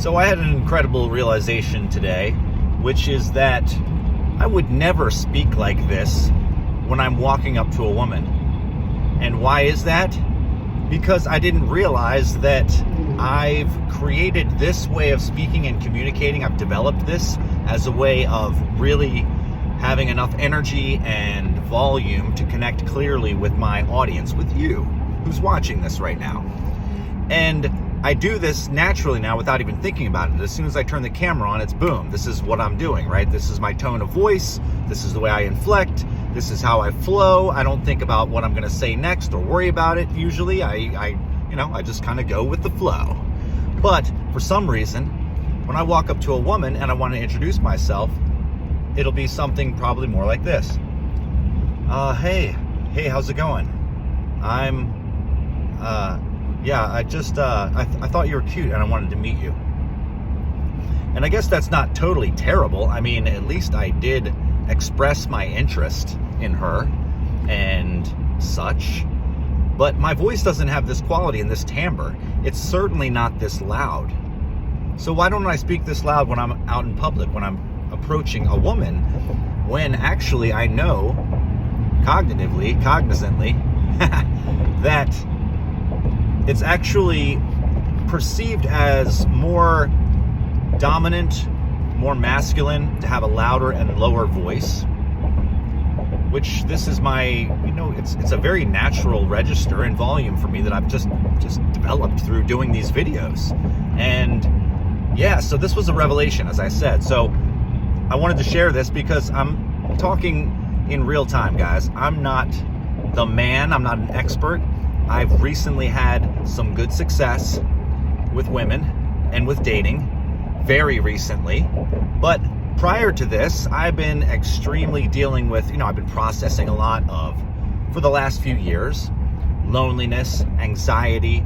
So I had an incredible realization today, which is that I would never speak like this when I'm walking up to a woman. And why is that? Because I didn't realize that I've created this way of speaking and communicating. I've developed this as a way of really having enough energy and volume to connect clearly with my audience, with you who's watching this right now. And I do this naturally now without even thinking about it. As soon as I turn the camera on, it's boom. This is what I'm doing, right? This is my tone of voice. This is the way I inflect. This is how I flow. I don't think about what I'm going to say next or worry about it. Usually I just kind of go with the flow. But for some reason, when I walk up to a woman and I want to introduce myself, it'll be something probably more like this. Hey, how's it going? I thought you were cute and I wanted to meet you. And I guess that's not totally terrible. I mean, at least I did express my interest in her and such. But my voice doesn't have this quality and this timbre. It's certainly not this loud. So why don't I speak this loud when I'm out in public, when I'm approaching a woman, when actually I know cognizantly, that it's actually perceived as more dominant, more masculine to have a louder and lower voice, which this is my, it's a very natural register and volume for me that I've just developed through doing these videos. And yeah, so this was a revelation, as I said. So I wanted to share this because I'm talking in real time, guys. I'm not the man, I'm not an expert. I've recently had some good success with women and with dating, very recently. But prior to this, I've been extremely dealing with, I've been processing a lot of, for the last few years, loneliness, anxiety,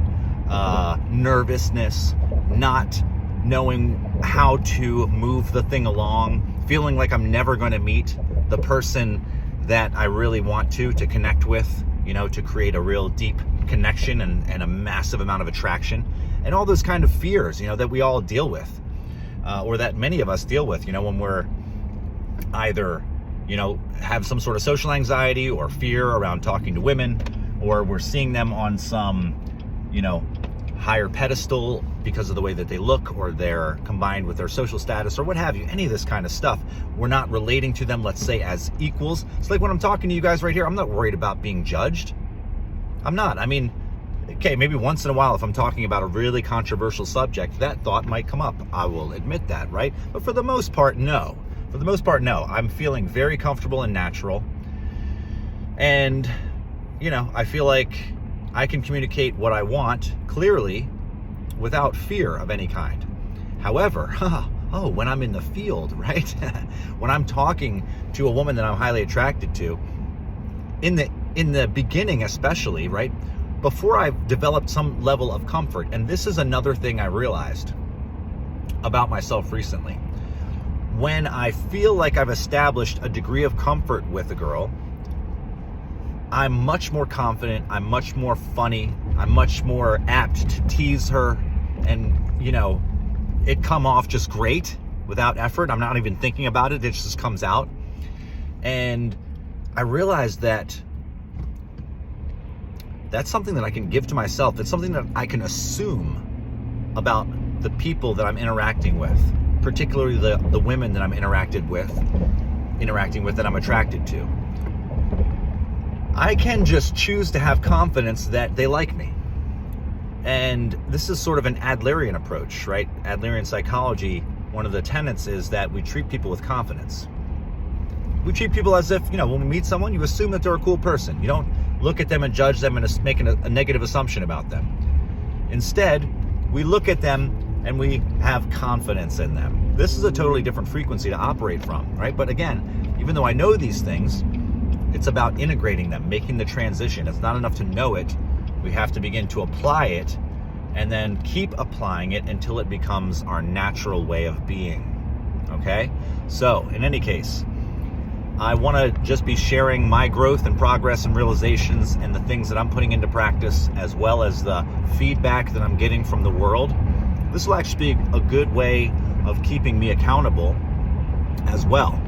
nervousness, not knowing how to move the thing along, feeling like I'm never going to meet the person that I really want to connect with, to create a real deep connection and a massive amount of attraction, and all those kind of fears, that we all deal with, or that many of us deal with, when we're either, have some sort of social anxiety or fear around talking to women, or we're seeing them on some, higher pedestal because of the way that they look, or they're combined with their social status, or what have you, any of this kind of stuff. We're not relating to them, let's say, as equals. It's like when I'm talking to you guys right here, I'm not worried about being judged. I'm not. I mean, okay, maybe once in a while, if I'm talking about a really controversial subject, that thought might come up. I will admit that, right? But for the most part, no. For the most part, no. I'm feeling very comfortable and natural. And, I feel like I can communicate what I want clearly without fear of any kind. However, when I'm in the field, right? When I'm talking to a woman that I'm highly attracted to, in the beginning especially, right? Before I've developed some level of comfort, and this is another thing I realized about myself recently. When I feel like I've established a degree of comfort with a girl, I'm much more confident, I'm much more funny, I'm much more apt to tease her, and, it come off just great without effort. I'm not even thinking about it, it just comes out. And I realized that that's something that I can give to myself. It's something that I can assume about the people that I'm interacting with, particularly the women that I'm interacting with that I'm attracted to. I can just choose to have confidence that they like me. And this is sort of an Adlerian approach, right? Adlerian psychology, one of the tenets is that we treat people with confidence. We treat people as if, when we meet someone, you assume that they're a cool person. You don't look at them and judge them and make a negative assumption about them. Instead, we look at them and we have confidence in them. This is a totally different frequency to operate from, right? But again, even though I know these things, it's about integrating them, making the transition. It's not enough to know it. We have to begin to apply it and then keep applying it until it becomes our natural way of being. Okay? So, in any case, I want to just be sharing my growth and progress and realizations and the things that I'm putting into practice, as well as the feedback that I'm getting from the world this will actually be a good way of keeping me accountable as well.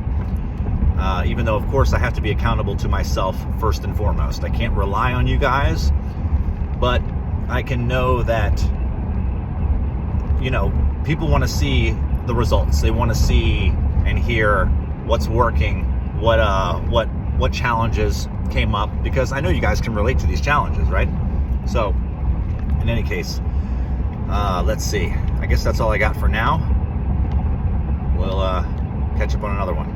Even though, of course, I have to be accountable to myself first and foremost. I can't rely on you guys, but I can know that, you know, people want to see the results. They want to see and hear what's working, what challenges came up, because I know you guys can relate to these challenges, right? So, in any case, let's see. I guess that's all I got for now. We'll catch up on another one.